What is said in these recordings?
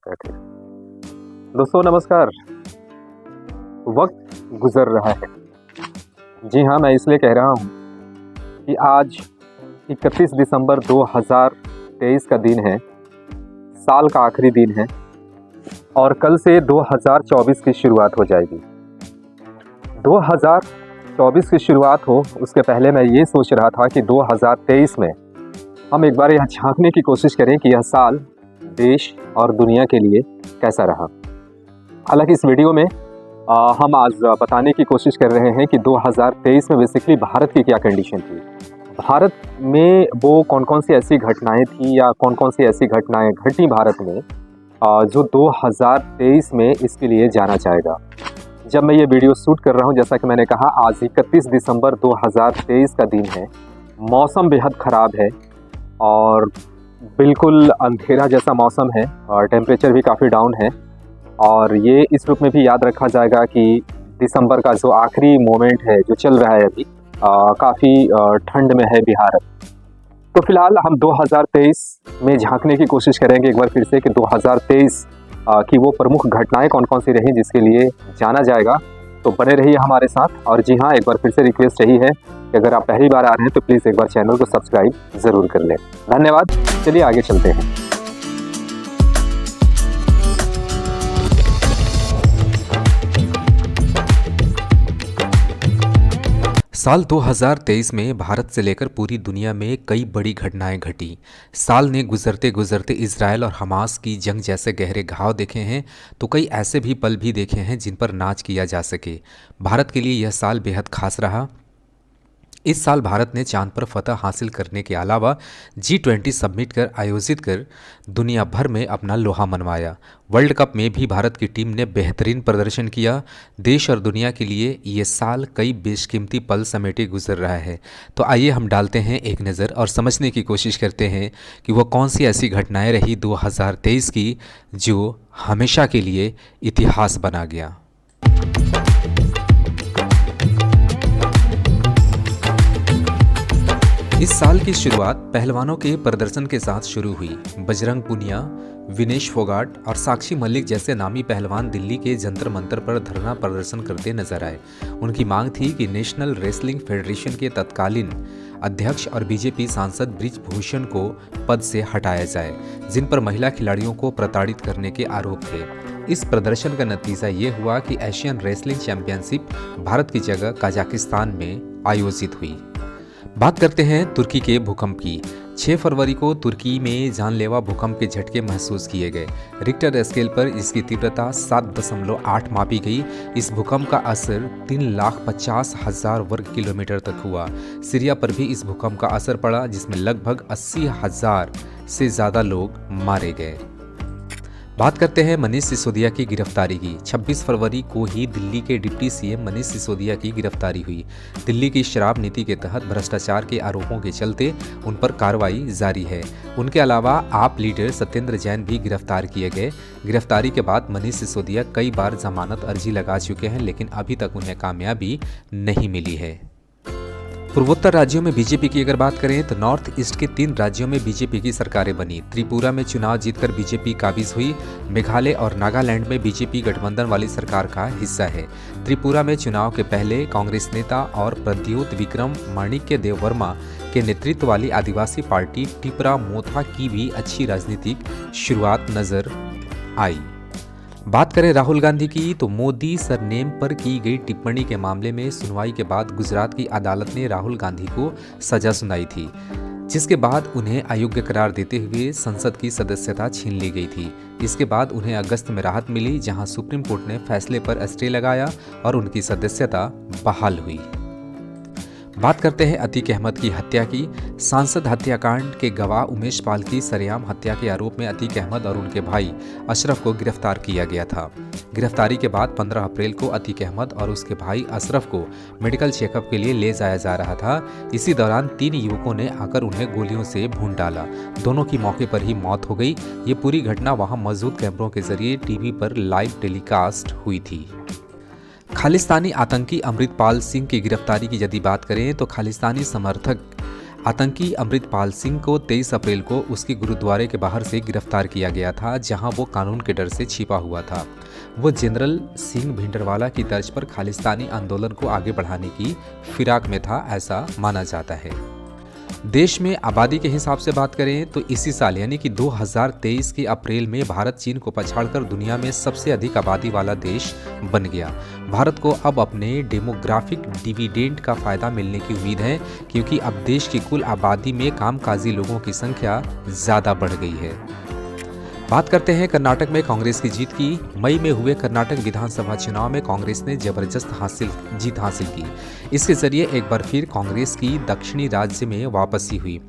करते हैं फिर। दोस्तों नमस्कार। वक्त गुजर रहा है। जी हाँ, मैं इसलिए कह रहा हूँ कि आज 31 दिसंबर 2023 का दिन है, साल का आखिरी दिन है और कल से 2024 की शुरुआत हो जाएगी। 2024 की शुरुआत हो उसके पहले मैं ये सोच रहा था कि 2023 में हम एक बार यह झांकने की कोशिश करें कि यह साल देश और दुनिया के लिए कैसा रहा। हालांकि इस वीडियो में हम आज बताने की कोशिश कर रहे हैं कि 2023 में बेसिकली भारत की क्या कंडीशन थी, भारत में वो कौन कौन सी ऐसी घटनाएं थी या कौन कौन सी ऐसी घटनाएं घटी भारत में जो 2023 में इसके लिए जाना चाहेगा। जब मैं ये वीडियो शूट कर रहा हूँ, जैसा कि मैंने कहा, आज 31 दिसंबर 2023 का दिन है। मौसम बेहद ख़राब है और बिल्कुल अंधेरा जैसा मौसम है और टेम्परेचर भी काफ़ी डाउन है। और ये इस रूप में भी याद रखा जाएगा कि दिसंबर का जो आखिरी मोमेंट है जो चल रहा है अभी, काफ़ी ठंड में है बिहार। तो फिलहाल हम 2023 में झांकने की कोशिश करेंगे एक बार फिर से कि 2023 की वो प्रमुख घटनाएं कौन कौन सी रहीं जिसके लिए जाना जाएगा। तो बने रहिए हमारे साथ। और जी हाँ, एक बार फिर से रिक्वेस्ट यही है कि अगर आप पहली बार आ रहे हैं तो प्लीज़ एक बार चैनल को सब्सक्राइब ज़रूर कर लें। धन्यवाद। चलिए आगे चलते हैं। साल 2023 में भारत से लेकर पूरी दुनिया में कई बड़ी घटनाएं घटी। साल ने गुजरते गुजरते इजराइल और हमास की जंग जैसे गहरे घाव देखे हैं, तो कई ऐसे भी पल भी देखे हैं जिन पर नाच किया जा सके। भारत के लिए यह साल बेहद खास रहा। इस साल भारत ने चांद पर फतह हासिल करने के अलावा G20 समिट कर आयोजित कर दुनिया भर में अपना लोहा मनवाया। वर्ल्ड कप में भी भारत की टीम ने बेहतरीन प्रदर्शन किया। देश और दुनिया के लिए ये साल कई बेशकीमती पल समेटे गुजर रहा है। तो आइए हम डालते हैं एक नज़र और समझने की कोशिश करते हैं कि वह कौन सी ऐसी घटनाएं रही 2023 की जो हमेशा के लिए इतिहास बना गया। इस साल की शुरुआत पहलवानों के प्रदर्शन के साथ शुरू हुई। बजरंग पुनिया, विनेश फोगाट और साक्षी मलिक जैसे नामी पहलवान दिल्ली के जंतर मंतर पर धरना प्रदर्शन करते नजर आए। उनकी मांग थी कि नेशनल रेसलिंग फेडरेशन के तत्कालीन अध्यक्ष और बीजेपी सांसद बृजभूषण को पद से हटाया जाए, जिन पर महिला खिलाड़ियों को प्रताड़ित करने के आरोप थे। इस प्रदर्शन का नतीजा ये हुआ कि एशियन रेसलिंग चैंपियनशिप भारत की जगह कजाकिस्तान में आयोजित हुई। बात करते हैं तुर्की के भूकंप की। 6 फरवरी को तुर्की में जानलेवा भूकंप के झटके महसूस किए गए। रिक्टर स्केल पर इसकी तीव्रता 7.8 मापी गई। इस भूकंप का असर 3,50,000 वर्ग किलोमीटर तक हुआ। सीरिया पर भी इस भूकंप का असर पड़ा, जिसमें लगभग 80,000 से ज़्यादा लोग मारे गए। बात करते हैं मनीष सिसोदिया की गिरफ्तारी की। 26 फरवरी को ही दिल्ली के डिप्टी सीएम मनीष सिसोदिया की गिरफ्तारी हुई। दिल्ली की शराब नीति के तहत भ्रष्टाचार के आरोपों के चलते उन पर कार्रवाई जारी है। उनके अलावा आप लीडर सत्येंद्र जैन भी गिरफ्तार किए गए। गिरफ्तारी के बाद मनीष सिसोदिया कई बार जमानत अर्जी लगा चुके हैं, लेकिन अभी तक उन्हें कामयाबी नहीं मिली है। पूर्वोत्तर राज्यों में बीजेपी की अगर बात करें तो नॉर्थ ईस्ट के 3 राज्यों में बीजेपी की सरकारें बनी। त्रिपुरा में चुनाव जीतकर बीजेपी काबिज हुई। मेघालय और नागालैंड में बीजेपी गठबंधन वाली सरकार का हिस्सा है। त्रिपुरा में चुनाव के पहले कांग्रेस नेता और प्रद्योत विक्रम माणिक्य देव वर्मा के नेतृत्व वाली आदिवासी पार्टी टिपरा मोथा की भी अच्छी राजनीतिक शुरुआत नजर आई। बात करें राहुल गांधी की तो मोदी सरनेम पर की गई टिप्पणी के मामले में सुनवाई के बाद गुजरात की अदालत ने राहुल गांधी को सजा सुनाई थी, जिसके बाद उन्हें अयोग्य करार देते हुए संसद की सदस्यता छीन ली गई थी। इसके बाद उन्हें अगस्त में राहत मिली, जहां सुप्रीम कोर्ट ने फैसले पर स्टे लगाया और उनकी सदस्यता बहाल हुई। बात करते हैं अतीक अहमद की हत्या की। सांसद हत्याकांड के गवाह उमेश पाल की सरेआम हत्या के आरोप में अतीक अहमद और उनके भाई अशरफ को गिरफ्तार किया गया था। गिरफ्तारी के बाद 15 अप्रैल को अतीक अहमद और उसके भाई अशरफ को मेडिकल चेकअप के लिए ले जाया जा रहा था। इसी दौरान 3 युवकों ने आकर उन्हें गोलियों से भून डाला। दोनों की मौके पर ही मौत हो गई। ये पूरी घटना वहां मौजूद कैमरों के जरिए टीवी पर लाइव टेलीकास्ट हुई थी। खालिस्तानी आतंकी अमृतपाल सिंह की गिरफ्तारी की यदि बात करें तो खालिस्तानी समर्थक आतंकी अमृतपाल सिंह को 23 अप्रैल को उसके गुरुद्वारे के बाहर से गिरफ्तार किया गया था, जहां वो कानून के डर से छिपा हुआ था। वो जनरल सिंह भिंडरवाला की तर्ज पर खालिस्तानी आंदोलन को आगे बढ़ाने की फिराक में था, ऐसा माना जाता है। देश में आबादी के हिसाब से बात करें तो इसी साल यानी कि 2023 के अप्रैल में भारत चीन को पछाड़कर दुनिया में सबसे अधिक आबादी वाला देश बन गया। भारत को अब अपने डेमोग्राफिक डिविडेंड का फायदा मिलने की उम्मीद है, क्योंकि अब देश की कुल आबादी में कामकाजी लोगों की संख्या ज़्यादा बढ़ गई है। बात करते हैं कर्नाटक में कांग्रेस की जीत की। मई में हुए कर्नाटक विधानसभा चुनाव में कांग्रेस ने जबरदस्त जीत हासिल की। इसके जरिए एक बार फिर कांग्रेस की दक्षिणी राज्य में वापसी हुई।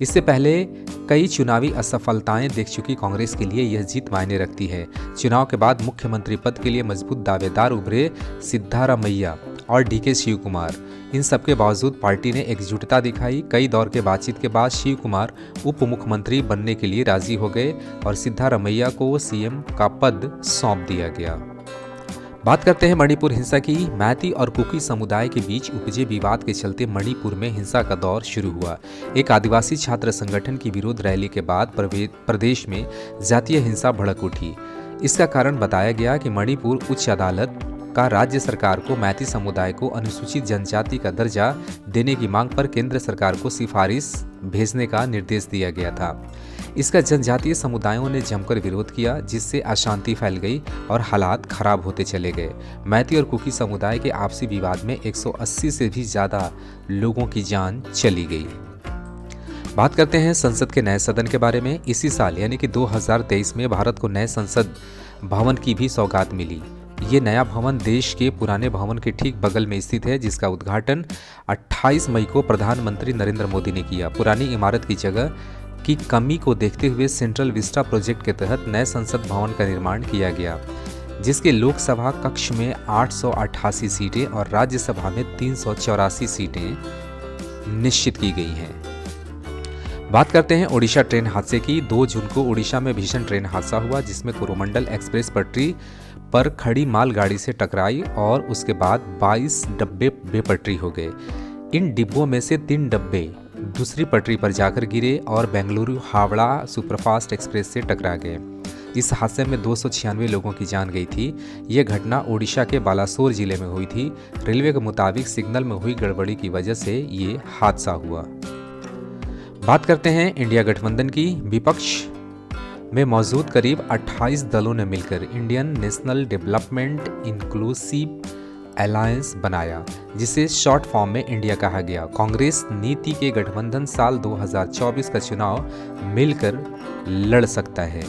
इससे पहले कई चुनावी असफलताएं देख चुकी कांग्रेस के लिए यह जीत मायने रखती है। चुनाव के बाद मुख्यमंत्री पद के लिए मजबूत दावेदार उभरे सिद्धारमैया और डीके शिव कुमार। इन सबके बावजूद पार्टी ने एकजुटता दिखाई। कई दौर के बातचीत के बाद शिव कुमार उप मुख्यमंत्री बनने के लिए राजी हो गए और सिद्धारमैया को सीएम का पद सौंप दिया गया। बात करते हैं मणिपुर हिंसा की। मैती और कुकी समुदाय के बीच उपजे विवाद के चलते मणिपुर में हिंसा का दौर शुरू हुआ। एक आदिवासी छात्र संगठन की विरोध रैली के बाद प्रदेश में जातीय हिंसा भड़क उठी। इसका कारण बताया गया कि मणिपुर उच्च अदालत का राज्य सरकार को मैती समुदाय को अनुसूचित जनजाति का दर्जा देने की मांग पर केंद्र सरकार को सिफारिश भेजने का निर्देश दिया गया था। इसका जनजातीय समुदायों ने जमकर विरोध किया, जिससे अशांति फैल गई और हालात खराब होते चले गए। मैती और कुकी समुदाय के आपसी विवाद में 180 से भी ज़्यादा लोगों की जान चली गई। बात करते हैं संसद के नए सदन के बारे में। इसी साल यानी कि 2023 में भारत को नए संसद भवन की भी सौगात मिली। ये नया भवन देश के पुराने भवन के ठीक बगल में स्थित है, जिसका उद्घाटन 28 मई को प्रधानमंत्री नरेंद्र मोदी ने किया। पुरानी इमारत की जगह की कमी को देखते हुए सेंट्रल विस्टा प्रोजेक्ट के तहत नए संसद भवन का निर्माण किया गया, जिसके लोकसभा कक्ष में 888 सीटें और राज्यसभा में 384 सीटें निश्चित की गई हैं। बात करते हैं ओडिशा ट्रेन हादसे की। 2 जून को ओडिशा में भीषण ट्रेन हादसा हुआ, जिसमें कोरोमंडल एक्सप्रेस पटरी पर खड़ी मालगाड़ी से टकराई और उसके बाद 22 डब्बे बेपटरी हो गए। इन डिब्बों में से 3 डब्बे दूसरी पटरी पर जाकर गिरे और बेंगलुरु हावड़ा सुपरफास्ट एक्सप्रेस से टकरा गए। इस हादसे में 296 लोगों की जान गई थी। यह घटना ओडिशा के बालासोर जिले में हुई थी। रेलवे के मुताबिक सिग्नल में हुई गड़बड़ी की वजह से ये हादसा हुआ। बात करते हैं इंडिया गठबंधन की। विपक्ष में मौजूद करीब 28 दलों ने मिलकर Indian national development inclusive alliance बनाया, जिसे शॉर्ट फॉर्म में इंडिया कहा गया। कांग्रेस नीति के गठबंधन साल 2024 का चुनाव मिलकर लड़ सकता है।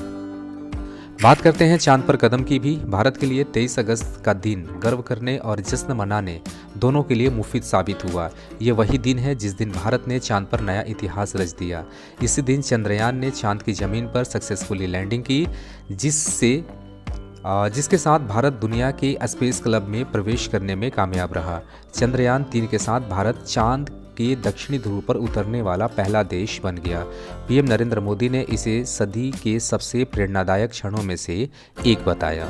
बात करते हैं चांद पर कदम की भी। भारत के लिए 23 अगस्त का दिन गर्व करने और जश्न मनाने दोनों के लिए मुफीद साबित हुआ। ये वही दिन है जिस दिन भारत ने चांद पर नया इतिहास रच दिया। इसी दिन चंद्रयान ने चांद की जमीन पर सक्सेसफुली लैंडिंग की, जिसके साथ भारत दुनिया के स्पेस क्लब में प्रवेश करने में कामयाब रहा। चंद्रयान 3 के साथ भारत चांद के दक्षिणी ध्रुव पर उतरने वाला पहला देश बन गया। पीएम नरेंद्र मोदी ने इसे सदी के सबसे प्रेरणादायक क्षणों में से एक बताया।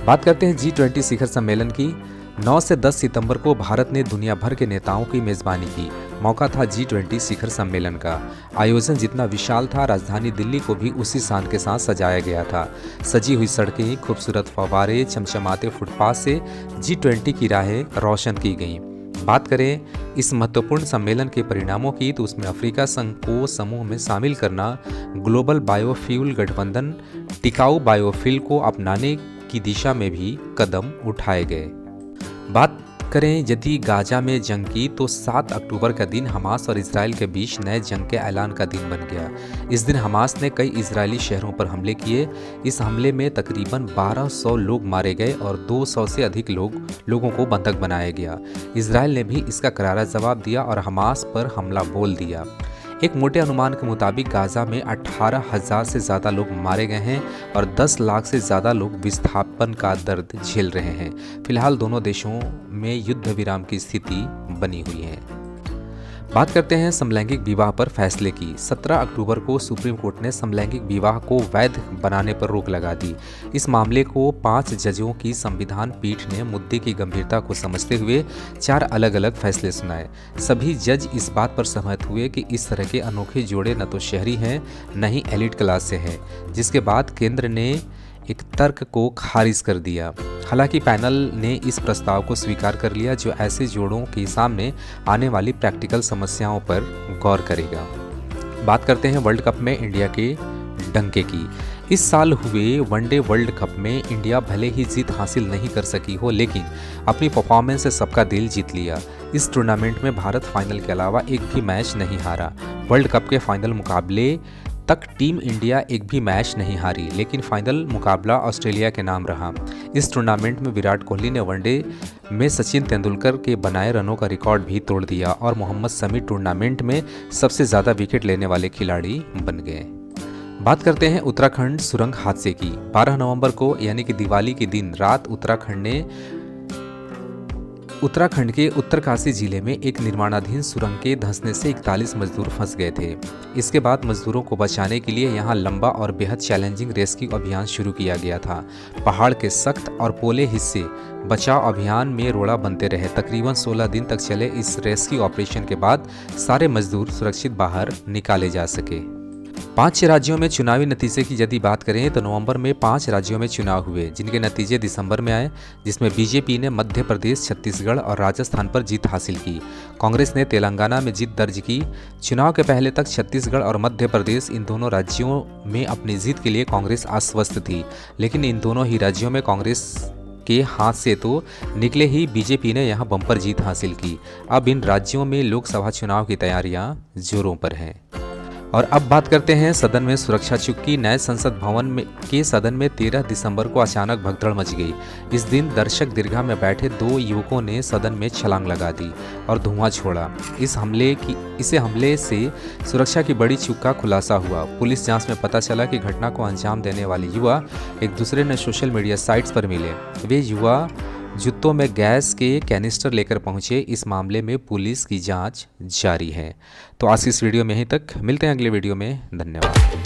बात करते हैं G20 शिखर सम्मेलन की। 9 से 10 सितंबर को भारत ने दुनिया भर के नेताओं की मेजबानी की। मौका था G20 शिखर सम्मेलन का। आयोजन जितना विशाल था, राजधानी दिल्ली को भी उसी शान के साथ सजाया गया था। सजी हुई सड़कें, खूबसूरत फव्वारे, चमचमाते फुटपाथ से G20 की राहें रोशन की गईं। बात करें इस महत्वपूर्ण सम्मेलन के परिणामों की, तो उसमें अफ्रीका संघ को समूह में शामिल करना, ग्लोबल बायोफ्यूल गठबंधन, टिकाऊ बायोफ्यूल को अपनाने की दिशा में भी कदम उठाए गए। बात करें यदि गाजा में जंग की, तो 7 अक्टूबर का दिन हमास और इजराइल के बीच नए जंग के ऐलान का दिन बन गया। इस दिन हमास ने कई इजरायली शहरों पर हमले किए। इस हमले में तकरीबन 1200 लोग मारे गए और 200 से अधिक लोगों को बंधक बनाया गया। इजराइल ने भी इसका करारा जवाब दिया और हमास पर हमला बोल दिया। एक मोटे अनुमान के मुताबिक गाजा में 18,000 से ज़्यादा लोग मारे गए हैं और 10 लाख से ज़्यादा लोग विस्थापन का दर्द झेल रहे हैं। फिलहाल दोनों देशों में युद्ध विराम की स्थिति बनी हुई है। बात करते हैं समलैंगिक विवाह पर फैसले की। 17 अक्टूबर को सुप्रीम कोर्ट ने समलैंगिक विवाह को वैध बनाने पर रोक लगा दी। इस मामले को 5 जजों की संविधान पीठ ने मुद्दे की गंभीरता को समझते हुए 4 अलग अलग फैसले सुनाए। सभी जज इस बात पर सहमत हुए कि इस तरह के अनोखे जोड़े न तो शहरी हैं न ही एलिट क्लास से हैं, जिसके बाद केंद्र ने एक तर्क को खारिज कर दिया। हालांकि पैनल ने इस प्रस्ताव को स्वीकार कर लिया जो ऐसे जोड़ों के सामने आने वाली प्रैक्टिकल समस्याओं पर गौर करेगा। बात करते हैं वर्ल्ड कप में इंडिया के डंके की। इस साल हुए वनडे वर्ल्ड कप में इंडिया भले ही जीत हासिल नहीं कर सकी हो, लेकिन अपनी परफॉर्मेंस से सबका दिल जीत लिया। इस टूर्नामेंट में भारत फाइनल के अलावा एक भी मैच नहीं हारा। वर्ल्ड कप के फाइनल मुकाबले तक टीम इंडिया एक भी मैच नहीं हारी, लेकिन फाइनल मुकाबला ऑस्ट्रेलिया के नाम रहा। इस टूर्नामेंट में विराट कोहली ने वनडे में सचिन तेंदुलकर के बनाए रनों का रिकॉर्ड भी तोड़ दिया और मोहम्मद शमी टूर्नामेंट में सबसे ज़्यादा विकेट लेने वाले खिलाड़ी बन गए। बात करते हैं उत्तराखंड सुरंग हादसे की। 12 नवंबर को यानी कि दिवाली के दिन रात उत्तराखंड के उत्तरकाशी जिले में एक निर्माणाधीन सुरंग के धंसने से 41 मजदूर फंस गए थे। इसके बाद मजदूरों को बचाने के लिए यहां लंबा और बेहद चैलेंजिंग रेस्क्यू अभियान शुरू किया गया था। पहाड़ के सख्त और पोले हिस्से बचाव अभियान में रोड़ा बनते रहे। तकरीबन 16 दिन तक चले इस रेस्क्यू ऑपरेशन के बाद सारे मजदूर सुरक्षित बाहर निकाले जा सके। 5 राज्यों में चुनावी नतीजे की यदि बात करें तो नवंबर में 5 राज्यों में चुनाव हुए, जिनके नतीजे दिसंबर में आए, जिसमें बीजेपी ने मध्य प्रदेश, छत्तीसगढ़ और राजस्थान पर जीत हासिल की। कांग्रेस ने तेलंगाना में जीत दर्ज की। चुनाव के पहले तक छत्तीसगढ़ और मध्य प्रदेश इन दोनों राज्यों में अपनी जीत के लिए कांग्रेस आश्वस्त थी, लेकिन इन दोनों ही राज्यों में कांग्रेस के हाथ से तो निकले ही बीजेपी ने यहां बम्पर जीत हासिल की। अब इन राज्यों में लोकसभा चुनाव की तैयारियां जोरों पर हैं। और अब बात करते हैं सदन में सुरक्षा चुप्पी। नए संसद भवन के सदन में 13 दिसंबर को अचानक भगदड़ मच गई। इस दिन दर्शक दीर्घा में बैठे 2 युवकों ने सदन में छलांग लगा दी और धुआं छोड़ा। इस हमले से सुरक्षा की बड़ी चूक का खुलासा हुआ। पुलिस जांच में पता चला कि घटना को अंजाम देने वाले युवा एक दूसरे ने सोशल मीडिया साइट्स पर मिले। वे युवा जूतों में गैस के कैनिस्टर लेकर पहुंचे। इस मामले में पुलिस की जांच जारी है। तो आज की इस वीडियो में यहीं तक, मिलते हैं अगले वीडियो में। धन्यवाद।